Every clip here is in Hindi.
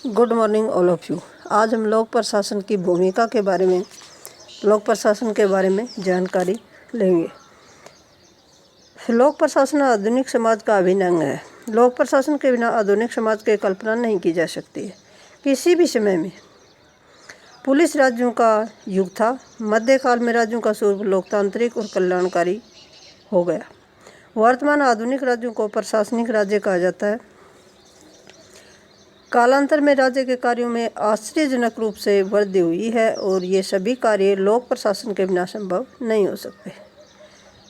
Good morning all of you. आज हम लोक प्रशासन की भूमिका के बारे में जानकारी लेंगे। लोक प्रशासन आधुनिक समाज का अभिन्न अंग है। लोक प्रशासन के बिना आधुनिक समाज की कल्पना नहीं की जा सकती है। किसी भी समय में पुलिस राज्यों का युग था। मध्यकाल में राज्यों का स्वरूप लोकतांत्रिक और कल्याणकारी हो गया। वर्तमान आधुनिक राज्यों को प्रशासनिक राज्य कहा जाता है। कालांतर में राज्य के कार्यों में आश्चर्यजनक रूप से वृद्धि हुई है और ये सभी कार्य लोक प्रशासन के बिना संभव नहीं हो सकते।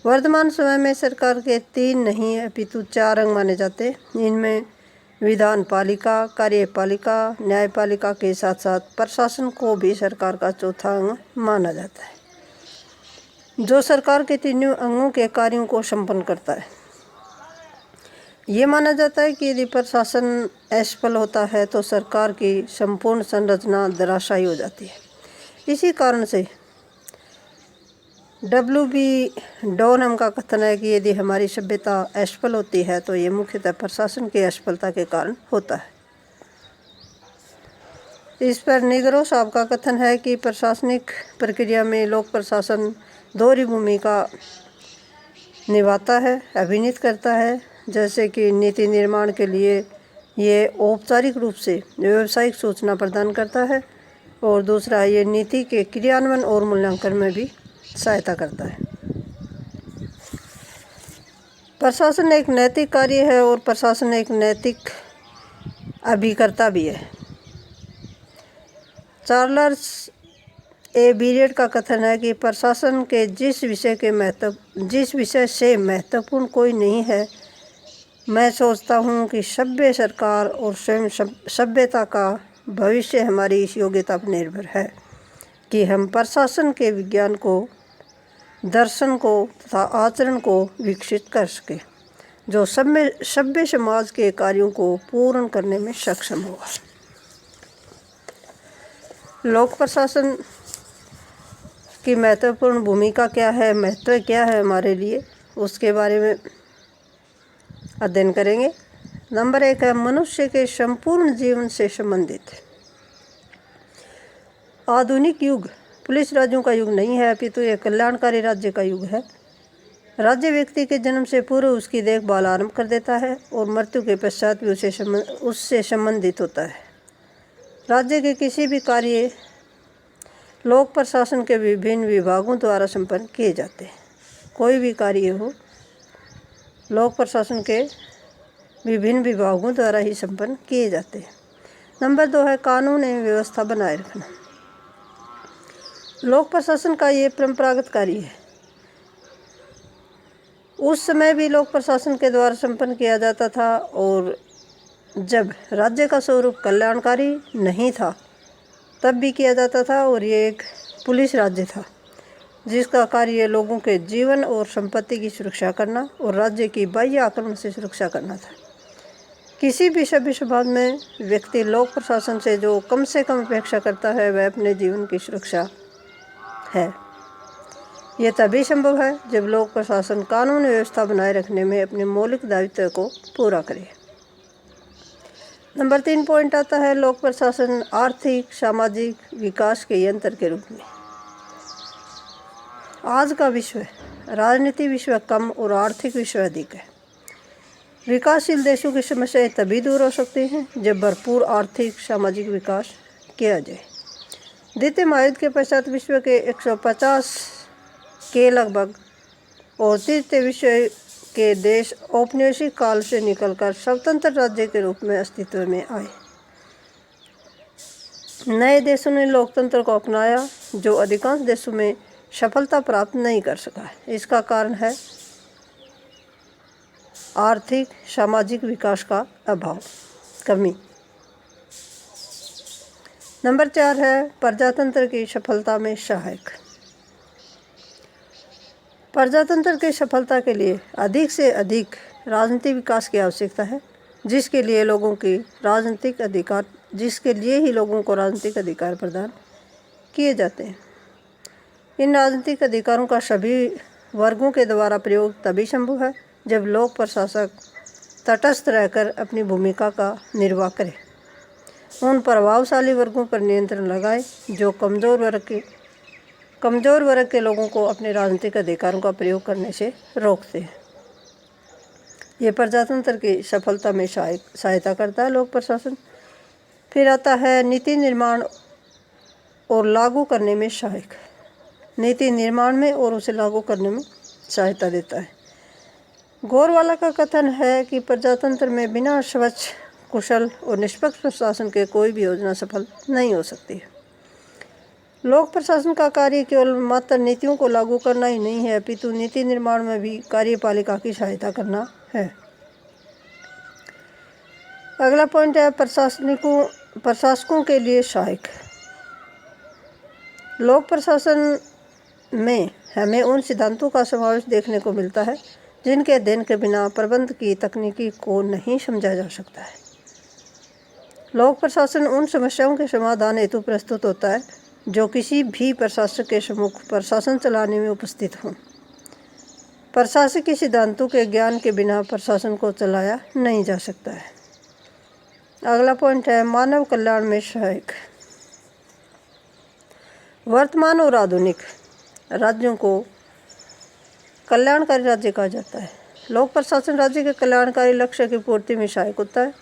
वर्तमान समय में सरकार के 3 नहीं अपितु 4 अंग माने जाते हैं। इनमें विधान पालिका, कार्यपालिका, न्यायपालिका के साथ साथ प्रशासन को भी सरकार का चौथा अंग माना जाता है, जो सरकार के तीनों अंगों के कार्यों को संपन्न करता है। ये माना जाता है कि यदि प्रशासन असफल होता है तो सरकार की संपूर्ण संरचना धराशायी हो जाती है। इसी कारण से W.B. डॉनम का कथन है कि यदि हमारी सभ्यता असफल होती है तो ये मुख्यतः प्रशासन की असफलता के कारण होता है। इस पर निगरो साहब का कथन है कि प्रशासनिक प्रक्रिया में लोक प्रशासन दोहरी भूमिका निभाता है, अभिनीत करता है। जैसे कि नीति निर्माण के लिए ये औपचारिक रूप से व्यावसायिक सूचना प्रदान करता है और दूसरा ये नीति के क्रियान्वयन और मूल्यांकन में भी सहायता करता है। प्रशासन एक नैतिक कार्य है और प्रशासन एक नैतिक अभिकर्ता भी है। चार्ल्स ए. बीरेट का कथन है कि प्रशासन के जिस विषय से महत्वपूर्ण कोई नहीं है, मैं सोचता हूँ कि सभ्य सरकार और स्वयं सभ्यता का भविष्य हमारी इस योग्यता पर निर्भर है कि हम प्रशासन के विज्ञान को, दर्शन को तथा आचरण को विकसित कर सके, जो सभ्य समाज के कार्यों को पूर्ण करने में सक्षम होगा। लोक प्रशासन की महत्वपूर्ण भूमिका क्या है, महत्व क्या है हमारे लिए, उसके बारे में अध्ययन करेंगे। नंबर 1 है मनुष्य के संपूर्ण जीवन से संबंधित। आधुनिक युग पुलिस राज्यों का युग नहीं है, अपितु यह कल्याणकारी राज्य का युग है। राज्य व्यक्ति के जन्म से पूर्व उसकी देखभाल आरंभ कर देता है और मृत्यु के पश्चात भी उससे संबंधित होता है। राज्य के किसी भी कार्य लोक प्रशासन के विभिन्न विभागों द्वारा संपन्न किए जाते हैं। कोई भी कार्य हो, लोक प्रशासन के विभिन्न विभागों द्वारा ही संपन्न किए जाते हैं। नंबर 2 है कानून एवं व्यवस्था बनाए रखना। लोक प्रशासन का ये परंपरागत कार्य है। उस समय भी लोक प्रशासन के द्वारा संपन्न किया जाता था और जब राज्य का स्वरूप कल्याणकारी नहीं था तब भी किया जाता था और ये एक पुलिस राज्य था जिसका कार्य लोगों के जीवन और संपत्ति की सुरक्षा करना और राज्य की बाह्य आक्रमण से सुरक्षा करना था। किसी भी सभ्य समाज में व्यक्ति लोक प्रशासन से जो कम से कम अपेक्षा करता है वह अपने जीवन की सुरक्षा है। यह तभी संभव है जब लोक प्रशासन कानून व्यवस्था बनाए रखने में अपने मौलिक दायित्व को पूरा करे। नंबर 3 पॉइंट आता है लोक प्रशासन आर्थिक सामाजिक विकास के यंत्र के रूप में। आज का विश्व राजनीति विश्व कम और आर्थिक विश्व अधिक है। विकासशील देशों की समस्याएं तभी दूर हो सकती हैं जब भरपूर आर्थिक सामाजिक विकास किया जाए। द्वितीय महायुद्ध के पश्चात विश्व के 150 के लगभग और तृतीय विश्व के देश औपनिवेशिक काल से निकलकर स्वतंत्र राज्य के रूप में अस्तित्व में आए। नए देशों ने लोकतंत्र को अपनाया जो अधिकांश देशों में सफलता प्राप्त नहीं कर सका है। इसका कारण है आर्थिक सामाजिक विकास का अभाव, कमी। नंबर 4 है प्रजातंत्र की सफलता में सहायक। प्रजातंत्र की सफलता के लिए अधिक से अधिक राजनीतिक विकास की आवश्यकता है, जिसके लिए ही लोगों को राजनीतिक अधिकार प्रदान किए जाते हैं। इन राजनीतिक अधिकारों का सभी वर्गों के द्वारा प्रयोग तभी संभव है जब लोक प्रशासक तटस्थ रहकर अपनी भूमिका का निर्वाह करे। उन प्रभावशाली वर्गों पर नियंत्रण लगाए जो कमज़ोर वर्ग के लोगों को अपने राजनीतिक अधिकारों का प्रयोग करने से रोकते हैं। ये प्रजातंत्र की सफलता में सहायता करता है लोक प्रशासन। फिर आता है नीति निर्माण और लागू करने में सहायक। नीति निर्माण में और उसे लागू करने में सहायता देता है। गोरवाला का कथन है कि प्रजातंत्र में बिना स्वच्छ, कुशल और निष्पक्ष प्रशासन के कोई भी योजना सफल नहीं हो सकती है। लोक प्रशासन का कार्य केवल मात्र नीतियों को लागू करना ही नहीं है, अपितु नीति निर्माण में भी कार्यपालिका की सहायता करना है। अगला पॉइंट है प्रशासकों के लिए सहायक। लोक प्रशासन में हमें उन सिद्धांतों का समावेश देखने को मिलता है जिनके अध्ययन के बिना प्रबंध की तकनीकी को नहीं समझा जा सकता है। लोक प्रशासन उन समस्याओं के समाधान हेतु प्रस्तुत होता है जो किसी भी प्रशासक के सम्मुख प्रशासन चलाने में उपस्थित हों। प्रशासकीय सिद्धांतों के ज्ञान के बिना प्रशासन को चलाया नहीं जा सकता है। अगला पॉइंट है मानव कल्याण में सहायक। वर्तमान और आधुनिक राज्यों को कल्याणकारी राज्य कहा जाता है। लोक प्रशासन राज्य के कल्याणकारी लक्ष्य की पूर्ति में सहायक होता है।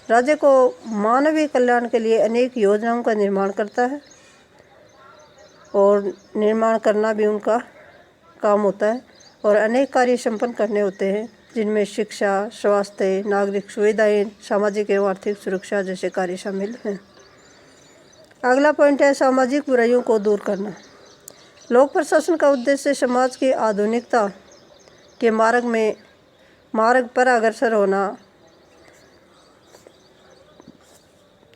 राज्य को मानवीय कल्याण के लिए अनेक योजनाओं का निर्माण करता है और निर्माण करना भी उनका काम होता है और अनेक कार्य संपन्न करने होते हैं जिनमें शिक्षा, स्वास्थ्य, नागरिक सुविधाएं, सामाजिक एवं आर्थिक सुरक्षा जैसे कार्य शामिल हैं। अगला पॉइंट है सामाजिक बुराइयों को दूर करना। लोक प्रशासन का उद्देश्य समाज की आधुनिकता के मार्ग पर अग्रसर होना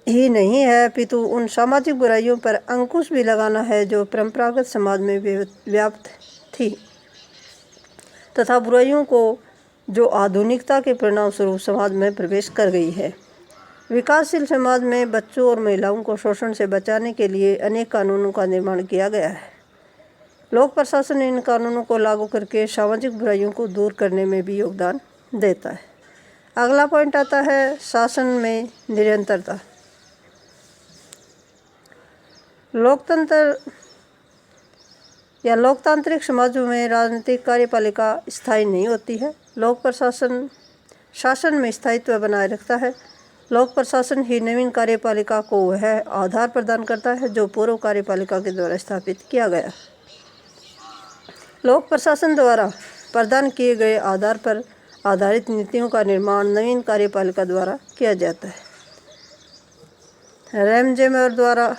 ही नहीं है, अपितु उन सामाजिक बुराइयों पर अंकुश भी लगाना है जो परंपरागत समाज में व्याप्त थी तथा बुराइयों को जो आधुनिकता के परिणाम स्वरूप समाज में प्रवेश कर गई है। विकासशील समाज में बच्चों और महिलाओं को शोषण से बचाने के लिए अनेक कानूनों का निर्माण किया गया है। लोक प्रशासन इन कानूनों को लागू करके सामाजिक बुराइयों को दूर करने में भी योगदान देता है। अगला पॉइंट आता है शासन में निरंतरता। लोकतंत्र या लोकतांत्रिक समाजों में राजनीतिक कार्यपालिका स्थायी नहीं होती है। लोक प्रशासन शासन में स्थायित्व बनाए रखता है। लोक प्रशासन ही नवीन कार्यपालिका को वह आधार प्रदान करता है जो पूर्व कार्यपालिका के द्वारा स्थापित किया गया। लोक प्रशासन द्वारा प्रदान किए गए आधार पर आधारित नीतियों का निर्माण नवीन कार्यपालिका द्वारा किया जाता है। रैमजेमर द्वारा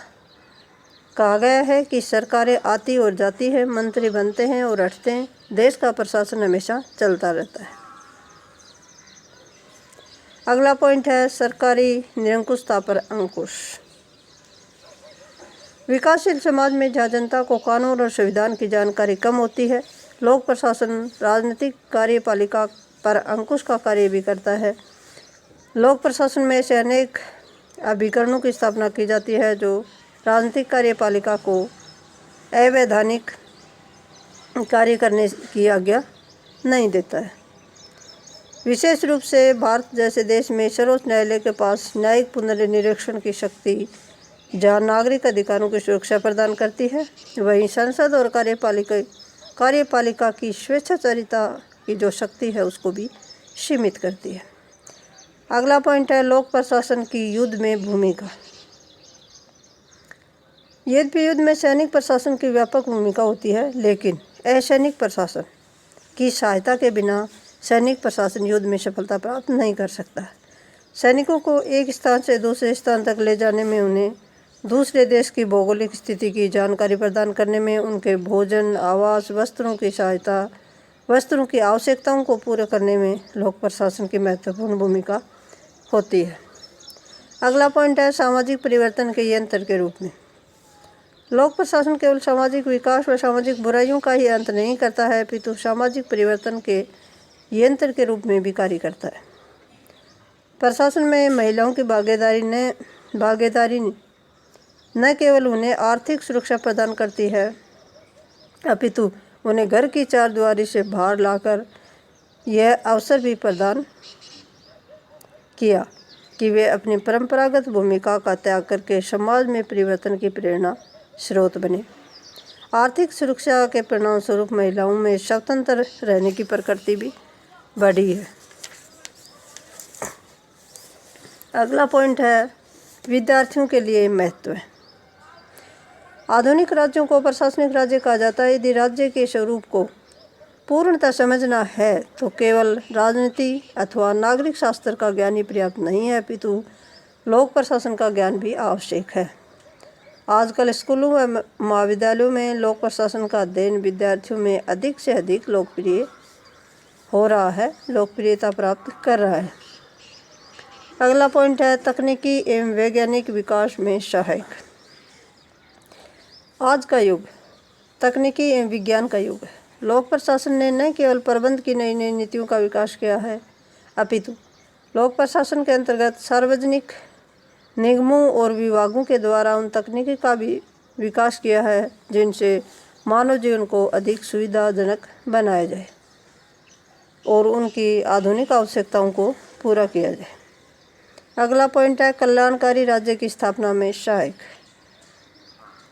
कहा गया है कि सरकारें आती और जाती हैं, मंत्री बनते हैं और हटते हैं, देश का प्रशासन हमेशा चलता रहता है। अगला पॉइंट है सरकारी निरंकुशता पर अंकुश। विकासशील समाज में जहाँ जनता को कानून और संविधान की जानकारी कम होती है, लोक प्रशासन राजनीतिक कार्यपालिका पर अंकुश का कार्य भी करता है। लोक प्रशासन में ऐसे अनेक अभिकरणों की स्थापना की जाती है जो राजनीतिक कार्यपालिका को अवैधानिक कार्य करने की आज्ञा नहीं देता है। विशेष रूप से भारत जैसे देश में सर्वोच्च न्यायालय के पास न्यायिक पुनर्निरीक्षण की शक्ति जहाँ नागरिक अधिकारों की सुरक्षा प्रदान करती है, वहीं संसद और कार्यपालिका की स्वेच्छाचारिता की जो शक्ति है उसको भी सीमित करती है। अगला पॉइंट है लोक प्रशासन की युद्ध में भूमिका। युद्ध में सैनिक प्रशासन की व्यापक भूमिका होती है, लेकिन असैनिक प्रशासन की सहायता के बिना सैनिक प्रशासन युद्ध में सफलता प्राप्त नहीं कर सकता। सैनिकों को एक स्थान से दूसरे स्थान तक ले जाने में, उन्हें दूसरे देश की भौगोलिक स्थिति की जानकारी प्रदान करने में, उनके भोजन, आवास, वस्त्रों की आवश्यकताओं को पूरा करने में लोक प्रशासन की महत्वपूर्ण भूमिका होती है। अगला पॉइंट है सामाजिक परिवर्तन के यंत्र के रूप में। लोक प्रशासन केवल सामाजिक विकास व सामाजिक बुराइयों का ही अंत नहीं करता है, अपितु सामाजिक परिवर्तन के यंत्र के रूप में भी कार्य करता है। प्रशासन में महिलाओं की भागीदारी न केवल उन्हें आर्थिक सुरक्षा प्रदान करती है, अपितु उन्हें घर की चारदीवारी से बाहर लाकर यह अवसर भी प्रदान किया कि वे अपनी परंपरागत भूमिका का त्याग करके समाज में परिवर्तन की प्रेरणा स्रोत बने। आर्थिक सुरक्षा के परिणाम स्वरूप महिलाओं में स्वतंत्र रहने की प्रकृति भी बढ़ी है। अगला पॉइंट है विद्यार्थियों के लिए महत्व है। आधुनिक राज्यों को प्रशासनिक राज्य कहा जाता है। यदि राज्य के स्वरूप को पूर्णतः समझना है तो केवल राजनीति अथवा नागरिक शास्त्र का ज्ञान ही पर्याप्त नहीं है, अपितु लोक प्रशासन का ज्ञान भी आवश्यक है। आजकल स्कूलों व महाविद्यालयों में लोक प्रशासन का अध्ययन विद्यार्थियों में अधिक से अधिक लोकप्रिय हो रहा है, लोकप्रियता प्राप्त कर रहा है। अगला पॉइंट है तकनीकी एवं वैज्ञानिक विकास में सहायक। आज का युग तकनीकी एवं विज्ञान का युग है। लोक प्रशासन ने न केवल प्रबंध की नई नई नीतियों का विकास किया है, अपितु लोक प्रशासन के अंतर्गत सार्वजनिक निगमों और विभागों के द्वारा उन तकनीकी का भी विकास किया है जिनसे मानव जीवन को अधिक सुविधाजनक बनाया जाए और उनकी आधुनिक आवश्यकताओं को पूरा किया जाए। अगला पॉइंट है कल्याणकारी राज्य की स्थापना में सहायक।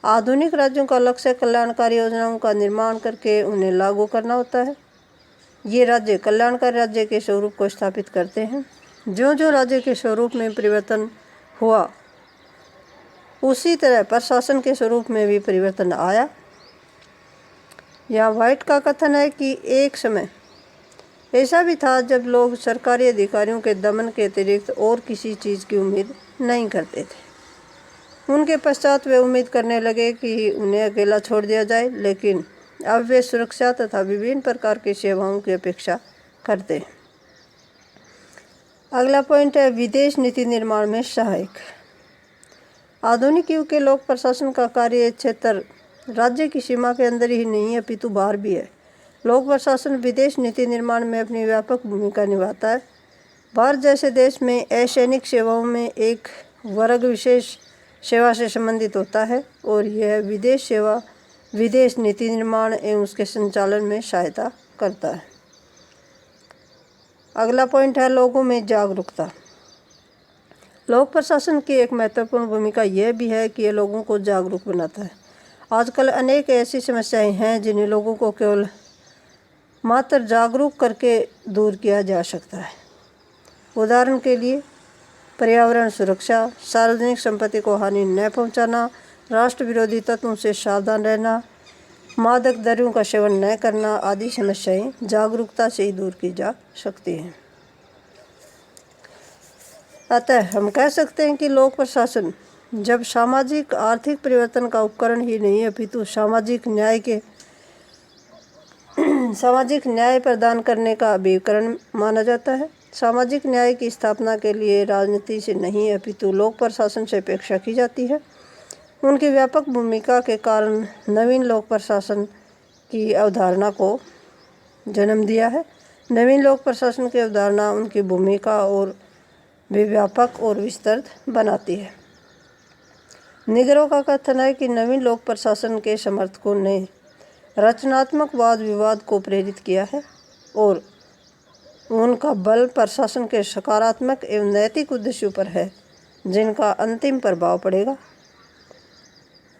आधुनिक राज्यों का लक्ष्य कल्याणकारी योजनाओं का निर्माण करके उन्हें लागू करना होता है। ये राज्य कल्याणकारी राज्य के स्वरूप को स्थापित करते हैं। जो राज्य के स्वरूप में परिवर्तन हुआ उसी तरह प्रशासन के स्वरूप में भी परिवर्तन आया। यहाँ व्हाइट का कथन है कि एक समय ऐसा भी था जब लोग सरकारी अधिकारियों के दमन के अतिरिक्त और किसी चीज़ की उम्मीद नहीं करते थे। उनके पश्चात वे उम्मीद करने लगे कि उन्हें अकेला छोड़ दिया जाए, लेकिन अब वे सुरक्षा तथा विभिन्न प्रकार की सेवाओं की अपेक्षा करते हैं। अगला पॉइंट है विदेश नीति निर्माण में सहायक। आधुनिक युग के लोक प्रशासन का कार्य क्षेत्र राज्य की सीमा के अंदर ही नहीं है, अपितु बाहर भी है। लोक प्रशासन विदेश नीति निर्माण में अपनी व्यापक भूमिका निभाता है। भारत जैसे देश में असैनिक सेवाओं में एक वर्ग विशेष सेवा से संबंधित होता है और यह विदेश सेवा विदेश नीति निर्माण एवं उसके संचालन में सहायता करता है। अगला पॉइंट है लोगों में जागरूकता। लोक प्रशासन की एक महत्वपूर्ण भूमिका यह भी है कि यह लोगों को जागरूक बनाता है। आजकल अनेक ऐसी समस्याएं हैं जिन्हें लोगों को केवल मात्र जागरूक करके दूर किया जा सकता है। उदाहरण के लिए पर्यावरण सुरक्षा, सार्वजनिक संपत्ति को हानि न पहुंचाना, राष्ट्र विरोधी तत्वों से सावधान रहना, मादक द्रव्यों का सेवन न करना आदि समस्याएं जागरूकता से ही दूर की जा सकती हैं। अतः हम कह सकते हैं कि लोक प्रशासन जब सामाजिक आर्थिक परिवर्तन का उपकरण ही नहीं अपितु सामाजिक न्याय प्रदान करने का अभिकरण माना जाता है। सामाजिक न्याय की स्थापना के लिए राजनीति से नहीं अपितु लोक प्रशासन से अपेक्षा की जाती है। उनकी व्यापक भूमिका के कारण नवीन लोक प्रशासन की अवधारणा को जन्म दिया है। नवीन लोक प्रशासन की अवधारणा उनकी भूमिका और भी व्यापक और विस्तृत बनाती है। निगरों का कथन है कि नवीन लोक प्रशासन के समर्थकों ने रचनात्मक वाद विवाद को प्रेरित किया है और उनका बल प्रशासन के सकारात्मक एवं नैतिक उद्देश्यों पर है जिनका अंतिम प्रभाव पड़ेगा।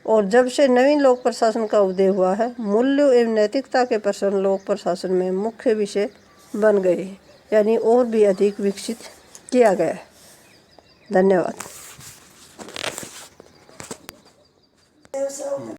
और जब से नवीन लोक प्रशासन का उदय हुआ है, मूल्यों एवं नैतिकता के प्रश्न लोक प्रशासन में मुख्य विषय बन गए, यानी और भी अधिक विकसित किया गया है। धन्यवाद।